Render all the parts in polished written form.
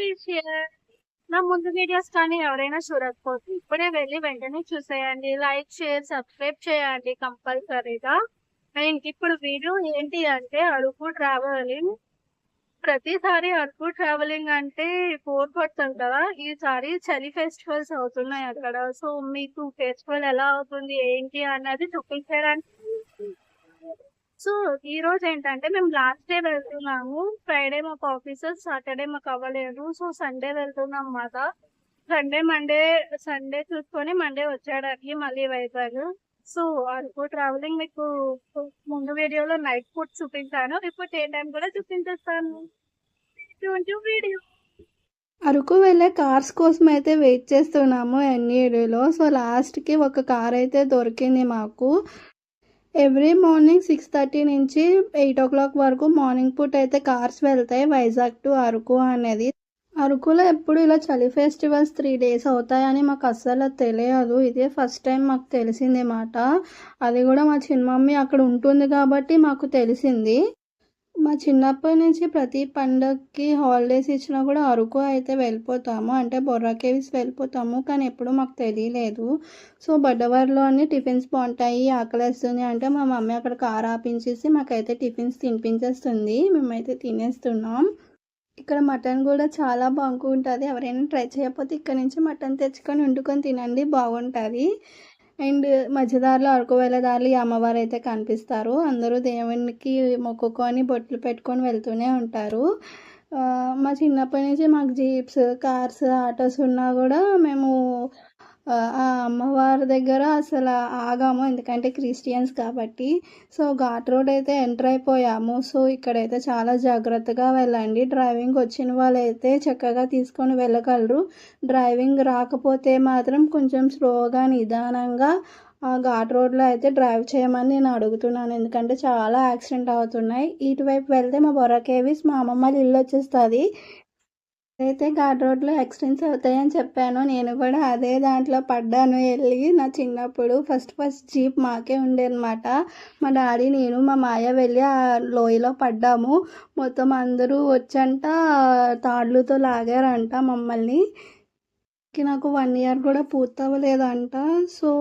Please share. నా ముందు videos కానీ ఎవరైనా చూడకపోతే ఇప్పుడే వెళ్ళి వెంటనే చూసేయండి. లైక్, షేర్, సబ్స్క్రైబ్ చేయండి కంపల్సరీగా. అండ్ ఇప్పుడు వీడియో ఏంటి అంటే అరకు ట్రావెలింగ్. ప్రతిసారి అరకు ట్రావెలింగ్ అంటే బోర్ కొడతాం కదా! ఈసారి చలి ఫెస్టివల్స్ అవుతున్నాయి అక్కడ. సో, మీకు ఫెస్టివల్ ఎలా అవుతుంది, ఏంటి అన్నది చూపించడానికి సో, ఈరోజు ఏంటంటే మేము లాస్ట్ డే వెళ్తున్నాము. ఫ్రైడే మాకు ఆఫీసు, సాటర్డే మాకు అవ్వలేదు. సో, సండే వెళ్తున్నాం మాట. సండే చూసుకొని మండే వచ్చేయడానికి మళ్ళీ వైజాగ్. సో, అరకు ట్రావెలింగ్ మీకు ముందు వీడియోలో నైట్ ఫుడ్ చూపించాను. ఇప్పుడు డే టైమ్ కూడా చూపించేస్తాను. వీడియో. అరకు వెళ్ళే కార్స్ కోసం అయితే వెయిట్ చేస్తున్నాము ఎన్ఈడిలో. సో లాస్ట్కి ఒక కార్ అయితే దొరికింది మాకు. ఎవ్రీ మార్నింగ్ 6:30 నుంచి 8 o'clock వరకు మార్నింగ్ పూట అయితే కార్స్ వెళ్తాయి వైజాగ్ టు అరకు అనేది. అరకులో ఎప్పుడు ఇలా చలి ఫెస్టివల్స్ 3 days అవుతాయని మాకు అస్సలు తెలియదు. ఇదే ఫస్ట్ టైం మాకు తెలిసింది మాట. అది కూడా మా చిన్నమమ్మీ అక్కడ ఉంటుంది కాబట్టి మాకు తెలిసింది. మా చిన్నప్పటి నుంచి ప్రతి పండగకి హాలిడేస్ ఇచ్చినా కూడా అరకు అయితే వెళ్ళిపోతాము. అంటే బొర్రా కేవ్స్ వెళ్ళిపోతాము. కానీ ఎప్పుడు మాకు తెలియలేదు. సో బడ్డవారిలో అన్ని టిఫిన్స్ బాగుంటాయి, ఆకలేస్తుంది అంటే మా మమ్మీ అక్కడ కార్ ఆపించేసి మాకైతే టిఫిన్స్ తినిపించేస్తుంది. మేమైతే తినేస్తున్నాం. ఇక్కడ మటన్ కూడా చాలా బాగుంటుంది. ఎవరైనా ట్రై చేయకపోతే ఇక్కడ నుంచి మటన్ తెచ్చుకొని వండుకొని తినండి, బాగుంటుంది. అండ్ మధ్యదారిలో అరకు వెళ్ళే దారిలో అమ్మవారు అయితే కనిపిస్తారు. అందరూ దేవునికి మొక్కుకొని బొట్లు పెట్టుకొని వెళ్తూనే ఉంటారు. మా చిన్నప్పటి నుంచి మాకు జీప్స్, కార్స్, ఆటోస్ ఉన్నా కూడా మేము ఆ అమ్మవారి దగ్గర అసలు ఆగాము. ఎందుకంటే క్రిస్టియన్స్ కాబట్టి. సో ఘాట్ రోడ్ అయితే ఎంటర్ అయిపోయాము. సో ఇక్కడైతే చాలా జాగ్రత్తగా వెళ్ళండి. డ్రైవింగ్ వచ్చిన వాళ్ళైతే చక్కగా తీసుకొని వెళ్ళగలరు. డ్రైవింగ్ రాకపోతే మాత్రం కొంచెం స్లోగా, నిదానంగా ఆ ఘాట్ రోడ్లో అయితే డ్రైవ్ చేయమని నేను అడుగుతున్నాను. ఎందుకంటే చాలా యాక్సిడెంట్ అవుతున్నాయి. ఇటువైపు వెళ్తే మా బొర్రా కేవ్స్, మా అమ్మమ్మ ఇల్లు వచ్చేస్తుంది. అయితే ఘాట్ రోడ్లో యాక్సిడెంట్స్ అవుతాయని చెప్పాను. నేను కూడా అదే దాంట్లో పడ్డాను వెళ్ళి. నా చిన్నప్పుడు ఫస్ట్ జీప్ మాకే ఉండేదన్నమాట. మా డాడీ, నేను, మా మాయ వెళ్ళి ఆ లోయలో పడ్డాము. మొత్తం అందరూ వచ్చంట తాడులతో లాగారంట మమ్మల్ని. నాకు 1 year కూడా పూర్తవ్వలేదంట. సో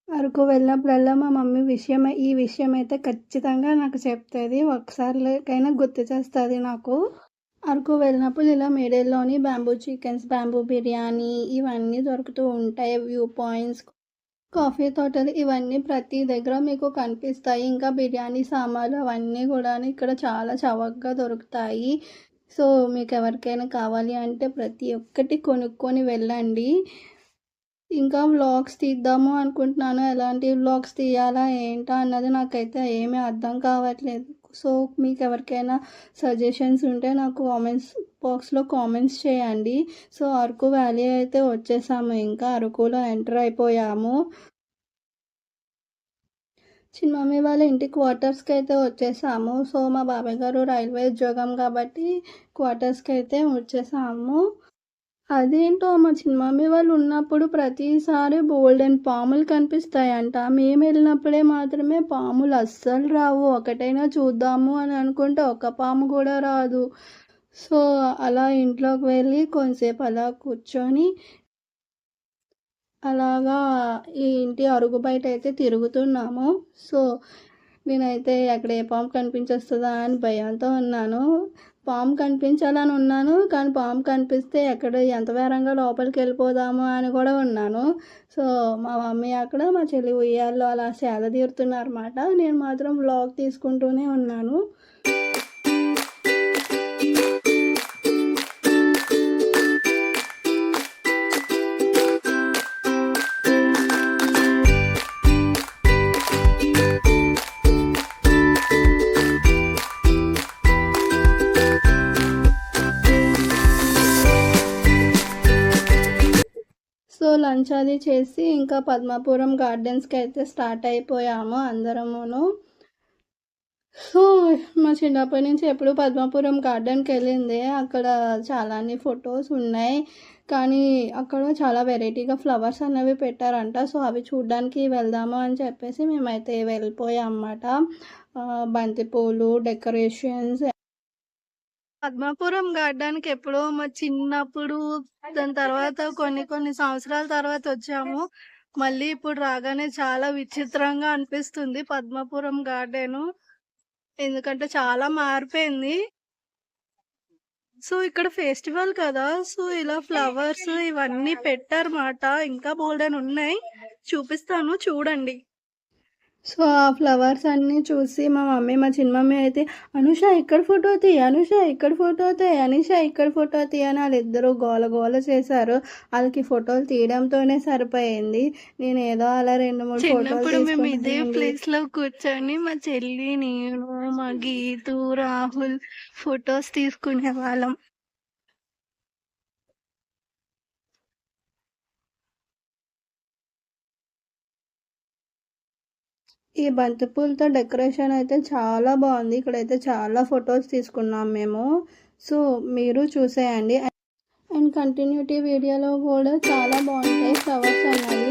అరకు వెళ్ళినప్పుడల్లా మా మమ్మీ ఈ విషయం అయితే ఖచ్చితంగా నాకు చెప్తుంది. ఒకసారికైనా గుర్తు చేస్తుంది నాకు. అరకు వెళ్ళినప్పుడు ఇలా మేడేలోని బ్యాంబూ చికెన్స్, బ్యాంబూ బిర్యానీ ఇవన్నీ దొరుకుతూ ఉంటాయి. వ్యూ పాయింట్స్, కాఫీ తోటలు ఇవన్నీ ప్రతి దగ్గర మీకు కనిపిస్తాయి. ఇంకా బిర్యానీ సామాన్లు అవన్నీ కూడా ఇక్కడ చాలా చవకగా దొరుకుతాయి. సో మీకు ఎవరికైనా కావాలి అంటే ప్రతి ఒక్కటి కొనుక్కొని వెళ్ళండి. ఇంకా వ్లాగ్స్ తీద్దాము అనుకుంటున్నాను. ఎలాంటి వ్లాగ్స్ తీయాలా ఏంటా అన్నది నాకైతే ఏమీ అర్థం కావట్లేదు. సో మీకు ఎవరికైనా సజెషన్స్ ఉంటే నాకు కామెంట్స్ బాక్స్లో కామెంట్స్ చేయండి. సో అరకు వ్యాలీ అయితే వచ్చేసాము. ఇంకా అరకులో ఎంటర్ అయిపోయాము. చిన్నమమ్మీ వాళ్ళ ఇంటి క్వార్టర్స్కి అయితే వచ్చేసాము. సో మా బాబాయ్ గారు రైల్వే ఉద్యోగం కాబట్టి క్వార్టర్స్కి అయితే వచ్చేసాము. అదేంటో మా చిన్నమమ్మీ వాళ్ళు ఉన్నప్పుడు ప్రతిసారి బోల్డెన్ పాములు కనిపిస్తాయంట. మేము వెళ్ళినప్పుడే మాత్రమే పాములు అస్సలు రావు. ఒకటైనా చూద్దాము అని అనుకుంటే ఒక పాము కూడా రాదు. సో అలా ఇంట్లోకి వెళ్ళి కొంతసేపు అలా కూర్చొని అలాగా ఈ ఇంటి అరుగు బయట అయితే తిరుగుతున్నాము. సో నేనైతే అక్కడ ఏ పాము కనిపించేస్తుందా అని భయంతో ఉన్నాను. పాము కనిపించాలని ఉన్నాను. కానీ పాము కనిపిస్తే ఎంత వేరంగా లోపలికి వెళ్ళిపోదాము అని కూడా ఉన్నాను. సో మా మమ్మీ అక్కడ, మా చెల్లి ఉయ్యాల్లో అలా సేద తీరుతున్నారన్నమాట. నేను మాత్రం వ్లాగ్ తీసుకుంటూనే ఉన్నాను. సో లంచ్ అది చేసి ఇంకా పద్మాపురం గార్డెన్స్కి అయితే స్టార్ట్ అయిపోయాము అందరమును. సో మా చిన్నప్పటి నుంచి ఎప్పుడు పద్మాపురం గార్డెన్కి వెళ్ళిందే. అక్కడ చాలానే ఫొటోస్ ఉన్నాయి. కానీ అక్కడ చాలా వెరైటీగా ఫ్లవర్స్ అనేవి పెట్టారంట. సో అవి చూడడానికి వెళ్దాము అని చెప్పేసి మేమైతే వెళ్ళిపోయాం అన్నమాట. బంతిపూలు, డెకరేషన్స్ పద్మాపురం గార్డెన్‌కి ఎప్పుడో మా చిన్నప్పుడు, దాని తర్వాత కొన్ని సంవత్సరాల తర్వాత వచ్చాము. మళ్ళీ ఇప్పుడు రాగానే చాలా విచిత్రంగా అనిపిస్తుంది పద్మాపురం గార్డెను. ఎందుకంటే చాలా మారిపోయింది. సో, ఇక్కడ ఫెస్టివల్ కదా! సో, ఇలా ఫ్లవర్స్ ఇవన్నీ పెట్టారుమాట. ఇంకా బోలెడన్నున్నాయి. చూపిస్తాను చూడండి. సో, ఆ ఫ్లవర్స్ అన్నీ చూసి మా చిన్న మమ్మీ అయితే, "అనుష ఇక్కడ ఫోటో తీ, అనుష ఇక్కడ ఫోటో తీ, అనీష ఇక్కడ ఫోటో తీ" అని ఆళ్ళిద్దరూ గోల గోల చేశారు. ఆళ్ళకి ఫోటోలు తీయడంతోనే సరిపోయింది. నేనేదో అలా 2, 3 ఫోటోలు చిన్నప్పుడు మేము ఇదే తీసుకుంటున్నాను. ప్లేస్‌లో కూర్చొని మా చెల్లి, నేను, మా గీతు, రాహుల్ ఫోటోస్ తీసుకునేవాళ్ళం. ఈ బంతి పూలతో డెకరేషన్ అయితే చాలా బాగుంది. ఇక్కడైతే చాలా ఫొటోస్ తీసుకున్నాం మేము. సో, మీరు చూసేయండి. అండ్ కంటిన్యూటీ వీడియోలో కూడా చాలా బాగుంటాయి ఫ్లవర్స్ అనేవి.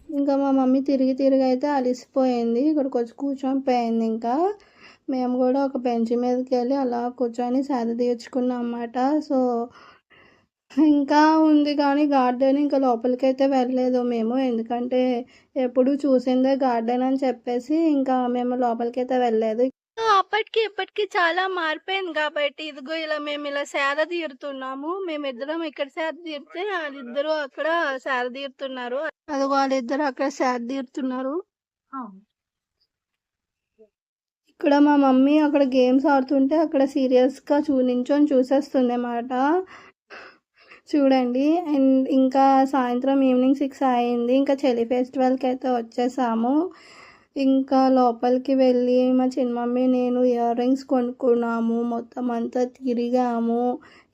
ఇంకా మా మమ్మీ తిరిగి అయితే అలిసిపోయింది. ఇక్కడికొచ్చి కూర్చొని పోయింది ఇంకా. మేము కూడా ఒక బెంచ్ మీదకి వెళ్ళి అలా కూర్చొని సేద తీర్చుకున్నాం అన్నమాట. సో, ఇంకా ఉంది కానీ గార్డెన్ ఇంకా లోపలికైతే వెళ్ళలేదు మేము. ఎందుకంటే ఎప్పుడు చూసిందే గార్డెన్ అని చెప్పేసి ఇంకా మేము లోపలికైతే వెళ్ళలేదు. సో, అప్పటికి ఇప్పటికి చాలా మారిపోయింది కాబట్టి ఇదిగో మేము ఇలా సేద తీరుతున్నాము. మేమిద్దరం ఇక్కడ సేద తీరితే వాళ్ళిద్దరూ అక్కడ సేద తీరుతున్నారు. అదిగో వాళ్ళిద్దరు అక్కడ సేద తీరుతున్నారు. ఇక్కడ మా మమ్మీ అక్కడ గేమ్స్ ఆడుతుంటే అక్కడ సీరియస్గా నించొని చూసేస్తుంది అన్నమాట. చూడండి. అండ్ ఇంకా సాయంత్రం ఈవినింగ్ 6 అయింది. ఇంకా చలి ఫెస్టివల్కి అయితే వచ్చేసాము. ఇంకా లోపలికి వెళ్ళి మా చిన్న మమ్మీ నేను ఇయర్ రింగ్స్ కొనుక్కున్నాము. మొత్తం అంతా తిరిగాము.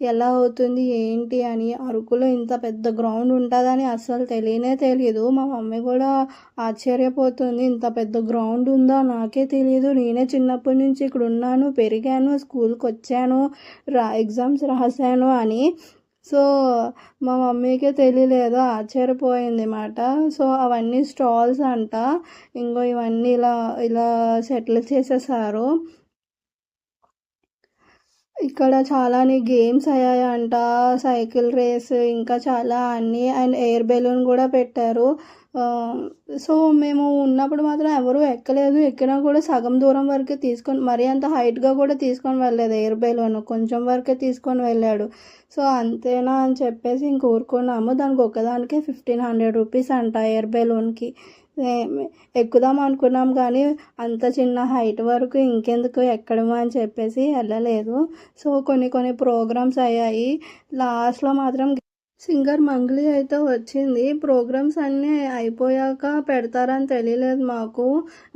ఎలా అవుతుంది ఏంటి అని. అరకులో ఇంత పెద్ద గ్రౌండ్ ఉంటుందని అస్సలు తెలియదు. మా మమ్మీ కూడా ఆశ్చర్యపోతుంది. ఇంత పెద్ద గ్రౌండ్ ఉందా నాకే తెలియదు. నేనే చిన్నప్పటి నుంచి ఇక్కడ ఉన్నాను, పెరిగాను, స్కూల్కి వచ్చాను, ఎగ్జామ్స్ రాశాను అని. సో, మా మమ్మీకే తెలియలేదు, ఆశ్చర్యపోయింది అన్నమాట. సో, అవన్నీ స్టాల్స్ అంట. ఇంకో ఇవన్నీ ఇలా సెటిల్ చేసేసారు. ఇక్కడ చాలానే గేమ్స్ అయ్యాయంట. సైకిల్ రేస్ ఇంకా చాలా అన్నీ. అండ్ ఎయిర్ బెలూన్ కూడా పెట్టారు. సో, మేము ఉన్నప్పుడు మాత్రం ఎవరు ఎక్కలేదు. ఎక్కినా కూడా సగం దూరం వరకే తీసుకొని, మరీ అంత హైట్గా కూడా తీసుకొని వెళ్ళలేదు. ఎయిర్ బెలూన్ కొంచెం వరకే తీసుకొని వెళ్ళాడు. సో, అంతేనా అని చెప్పేసి ఇంక ఊరుకున్నాము. దానికి ఒక్కదానికే 1500 రూపీస్ అంట ఎయిర్ బెలూన్కి. ఎక్కుదాం అనుకున్నాం కానీ అంత చిన్న హైట్ వరకు ఇంకెందుకు ఎక్కడము అని చెప్పేసి వెళ్ళలేదు. సో, కొన్ని ప్రోగ్రామ్స్ అయ్యాయి. లాస్ట్లో మాత్రం సింగర్ మంగ్లీ అయితే వచ్చింది. ప్రోగ్రామ్స్ అన్నీ అయిపోయాక పెడతారని తెలియలేదు మాకు.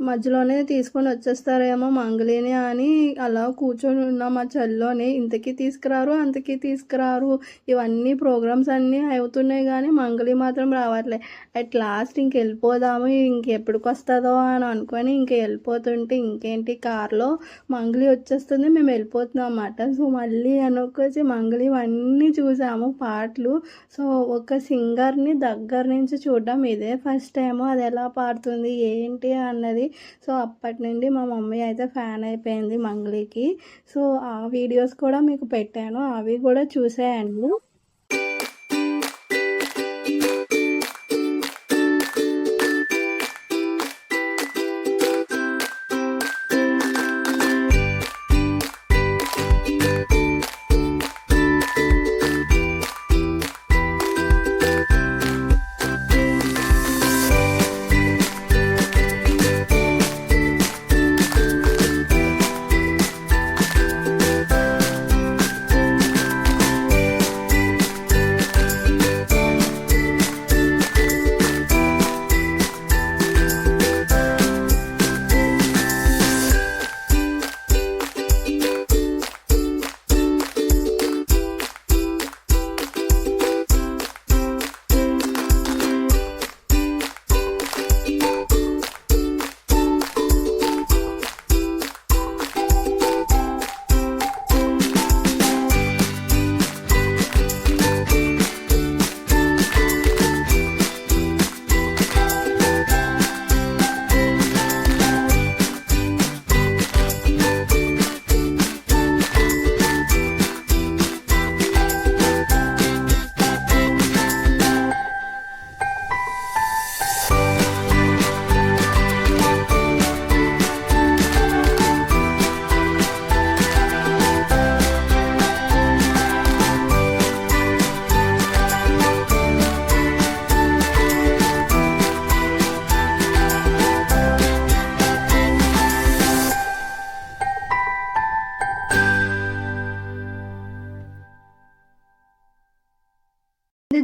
మధ్యలోనే తీసుకొని వచ్చేస్తారేమో మంగ్లీని అని అలా కూర్చొని ఉన్నాం మా చెల్లోని. ఇంతకీ తీసుకురారు, అంతకీ తీసుకురారు. ఇవన్నీ ప్రోగ్రామ్స్ అన్నీ అవుతున్నాయి కానీ మంగ్లీ మాత్రం రావట్లే. అట్ లాస్ట్ వెళ్ళిపోదాము, ఇంకెప్పటికి వస్తుందో అని అనుకొని వెళ్ళిపోతుంటే ఇంకేంటి కార్లో మంగ్లీ వచ్చేస్తుంది, మేము వెళ్ళిపోతున్నాం అన్నమాట. సో, మళ్ళీ వెనక్కొచ్చి మంగ్లీ ఇవన్నీ చూసాము పాటలు. సో, ఒక సింగర్ని దగ్గర నుంచి చూడడం ఇదే ఫస్ట్ టైము. అది ఎలా పాడుతుంది ఏంటి అన్నది. సో, అప్పటి నుండి మా మమ్మీ అయితే ఫ్యాన్ అయిపోయింది మంగ్లీకి. సో, ఆ వీడియోస్ కూడా మీకు పెట్టాను, అవి కూడా చూసేయండి.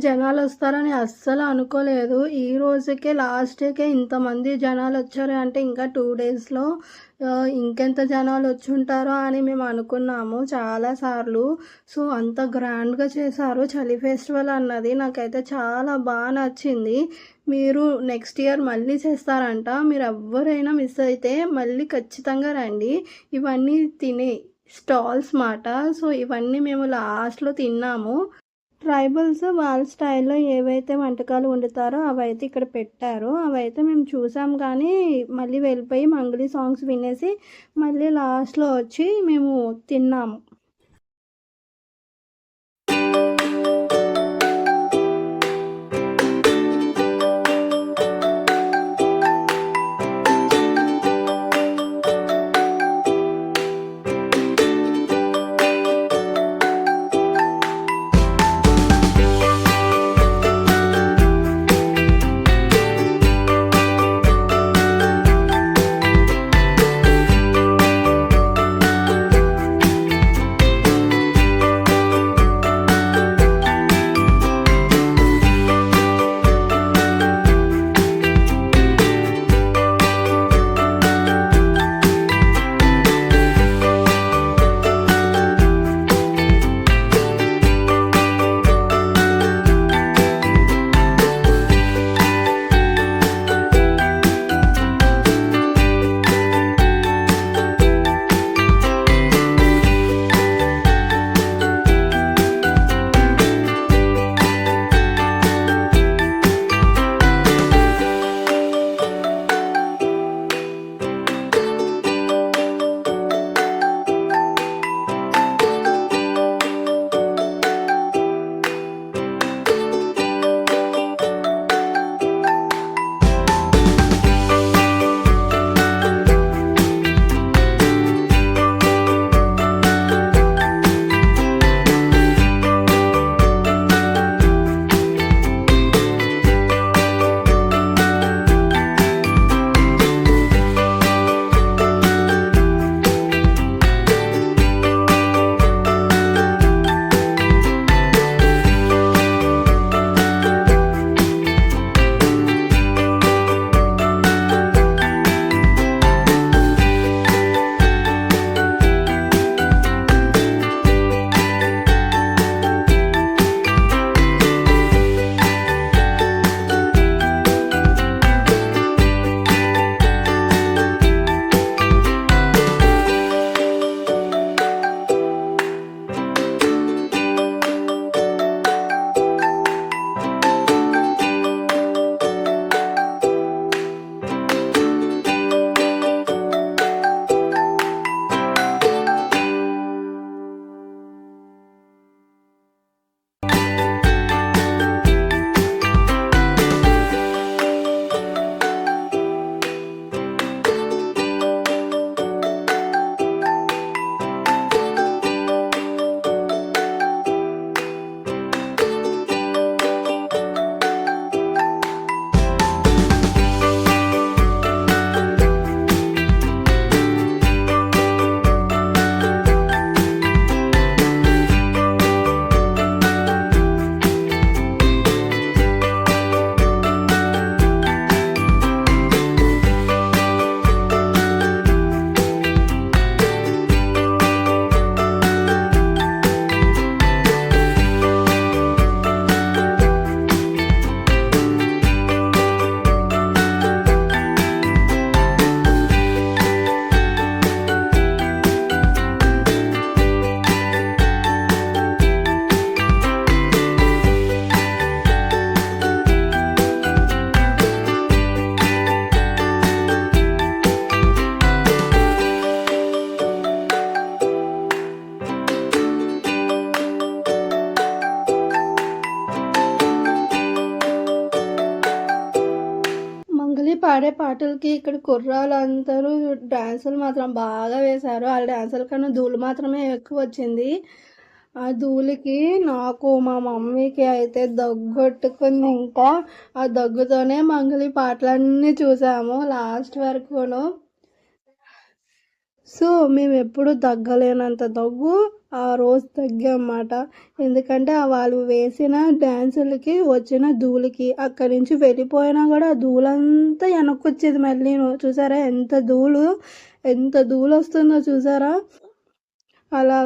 జనాలు వస్తారని అస్సలు అనుకోలేదు. ఈ రోజుకే లాస్ట్‌కే ఇంతమంది జనాలు వచ్చారు అంటే ఇంకా 2 డేస్‌లో ఇంకెంత జనాలు వచ్చుంటారో అని మేము అనుకున్నాము చాలా సార్లు. సో, అంత గ్రాండ్‌గా చేశారు. చలి ఫెస్టివల్ అన్నది నాకైతే చాలా నచ్చింది. మీరు నెక్స్ట్ ఇయర్ మళ్ళీ చేస్తారంట. మీరెవ్వరైనా మిస్ అయితే మళ్ళీ ఖచ్చితంగా రండి. ఇవన్నీ తినే స్టాల్స్ మాట. సో, ఇవన్నీ మేము లాస్ట్‌లో తిన్నాము. ట్రైబల్స్ వాళ్ళ స్టైల్‌లో ఏవైతే వంటకాలు వండుతారో అవైతే ఇక్కడ పెట్టారు. అవైతే మేము చూసాం కానీ మళ్ళీ వెళ్ళిపోయి మంగ్లీ సాంగ్స్ వినేసి మళ్ళీ లాస్ట్‌లో వచ్చి మేము తిన్నాము. పాడే పాటలకి ఇక్కడ కుర్రాళ్ళందరూ డాన్సులు మాత్రం బాగా వేశారు. ఆళ్ళ డాన్సుల కన్నా ధూళి మాత్రమే ఎక్కువొచ్చింది. ఆ ధూళికి నాకు, మా మమ్మీకి అయితే దగ్గొట్టుకుంది ఇంకా. ఆ దగ్గుతోనే మంగళి పాటలన్నీ చూసాము లాస్ట్ వరకును. సో మేము ఎప్పుడు తగ్గలేనంత దగ్గు ఆ రోజు తగ్గామన్నమాట. ఎందుకంటే వాళ్ళు వేసిన డ్యాన్సులకి వచ్చిన ధూళికి అక్కడి నుంచి వెళ్ళిపోయినా కూడా ఆ ధూళంతా వెనక్కొచ్చేది మళ్ళీ. చూసారా ఎంత ధూళి వస్తుందో చూసారా. అలా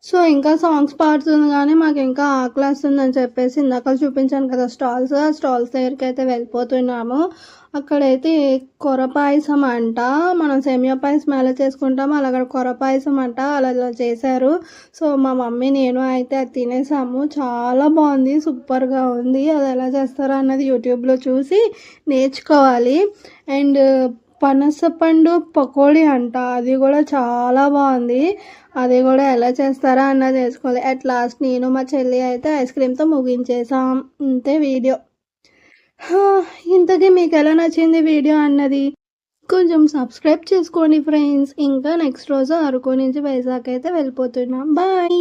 సో ఇంకా సాంగ్స్ పాడుతుంది కానీ మాకు ఇంకా ఆకలేస్తుందని చెప్పేసి ఇందాక చూపించాను కదా స్టాల్స్, ఆ స్టాల్స్ దగ్గరికి అయితే వెళ్ళిపోతున్నాము. అక్కడైతే కొర పాయసం అంట, మనం సేమియా పాయసం ఎలా చేసుకుంటామో అలాగ కొర పాయసం అంట, అలా చేశారు. సో మా మమ్మీ నేను అయితే అది తినేసాము. చాలా బాగుంది, సూపర్గా ఉంది. అది ఎలా చేస్తారో అన్నది యూట్యూబ్లో చూసి నేర్చుకోవాలి. అండ్ పనసపండు పకోడీ అంట, అది కూడా చాలా బాగుంది. అది కూడా ఎలా చేస్తారా అన్నది వేసుకోవాలి. అట్ లాస్ట్ నేను మా చెల్లి అయితే ఐస్ క్రీమ్తో ముగించేసాం. అంతే వీడియో. ఇంతకీ మీకు ఎలా నచ్చింది వీడియో అన్నది కొంచెం సబ్స్క్రైబ్ చేసుకోండి ఫ్రెండ్స్. ఇంకా నెక్స్ట్ రోజు అరకు నుంచి వైజాగ్ అయితే వెళ్ళిపోతున్నాం. బాయ్.